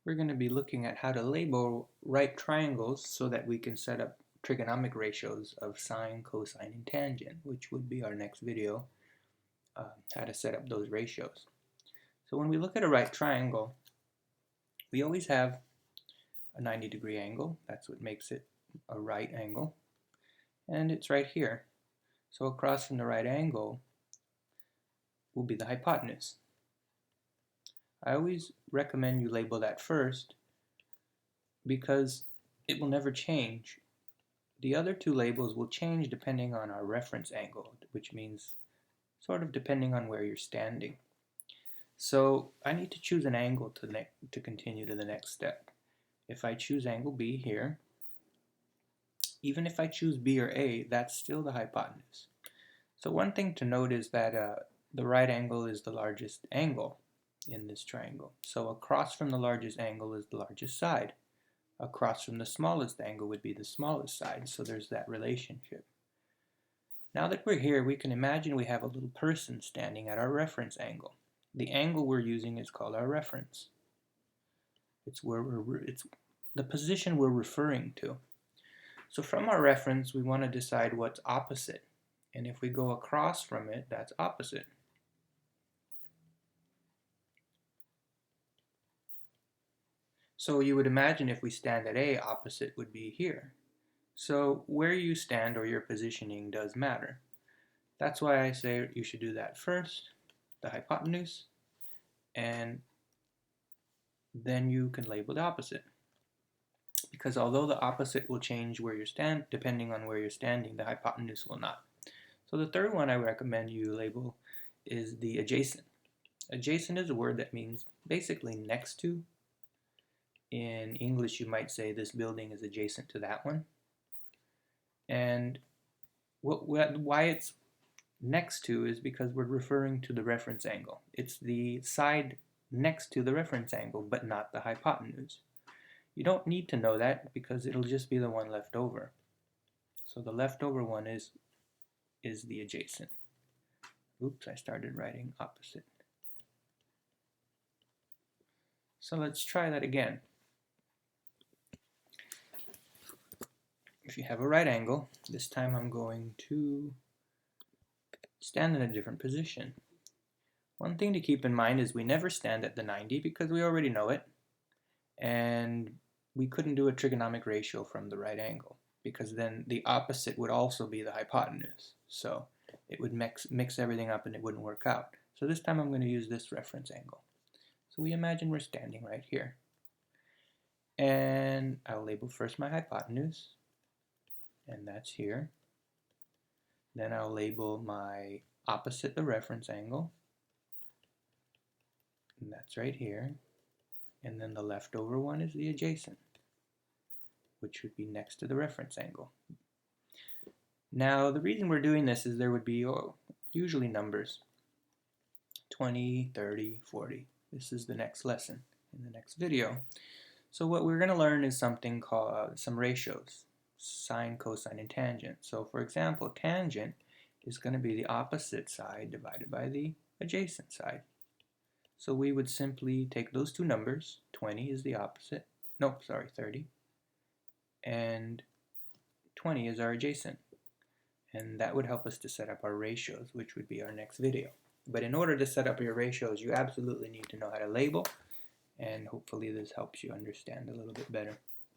we're going to be looking at how to label right triangles so that we can set up trigonometric ratios of sine, cosine, and tangent, which would be our next video, how to set up those ratios. So when we look at a right triangle, we always have a 90-degree angle. That's what makes it a right angle. And it's right here. So across from the right angle will be the hypotenuse. I always recommend you label that first because it will never change. The other two labels will change depending on our reference angle, which means sort of depending on where you're standing. So I need to choose an angle to continue to the next step. If I choose angle B here, even if I choose B or A, that's still the hypotenuse. So one thing to note is that the right angle is the largest angle in this triangle. So across from the largest angle is the largest side. Across from the smallest angle would be the smallest side. So there's that relationship. Now that we're here, we can imagine we have a little person standing at our reference angle. The angle we're using is called our reference. It's the position we're referring to. So from our reference, we want to decide what's opposite. And if we go across from it, that's opposite. So you would imagine if we stand at A, opposite would be here. So where you stand or your positioning does matter. That's why I say you should do that first, the hypotenuse, and then you can label the opposite. Because although the opposite will change where you stand, depending on where you're standing, the hypotenuse will not. So the third one I recommend you label is the adjacent. Adjacent is a word that means basically next to. In English, you might say this building is adjacent to that one. And why it's next to is because we're referring to the reference angle. It's the side next to the reference angle, but not the hypotenuse. You don't need to know that because it'll just be the one left over. So the leftover one is the adjacent. Oops, I started writing opposite. So let's try that again. If you have a right angle, this time I'm going to stand in a different position. One thing to keep in mind is we never stand at the 90 because we already know it, and we couldn't do a trigonometric ratio from the right angle because then the opposite would also be the hypotenuse. So it would mix everything up and it wouldn't work out. So this time I'm going to use this reference angle. So we imagine we're standing right here. And I'll label first my hypotenuse, and that's here. Then I'll label my opposite the reference angle, and that's right here. And then the leftover one is the adjacent, which would be next to the reference angle. Now the reason we're doing this is there would be usually numbers 20, 30, 40. This is the next lesson in the next video. So what we're going to learn is something called some ratios. Sine, cosine, and tangent. So for example, tangent is going to be the opposite side divided by the adjacent side. So we would simply take those two numbers, 20 is the opposite, 30, and 20 is our adjacent. And that would help us to set up our ratios, which would be our next video. But in order to set up your ratios, you absolutely need to know how to label, and hopefully this helps you understand a little bit better.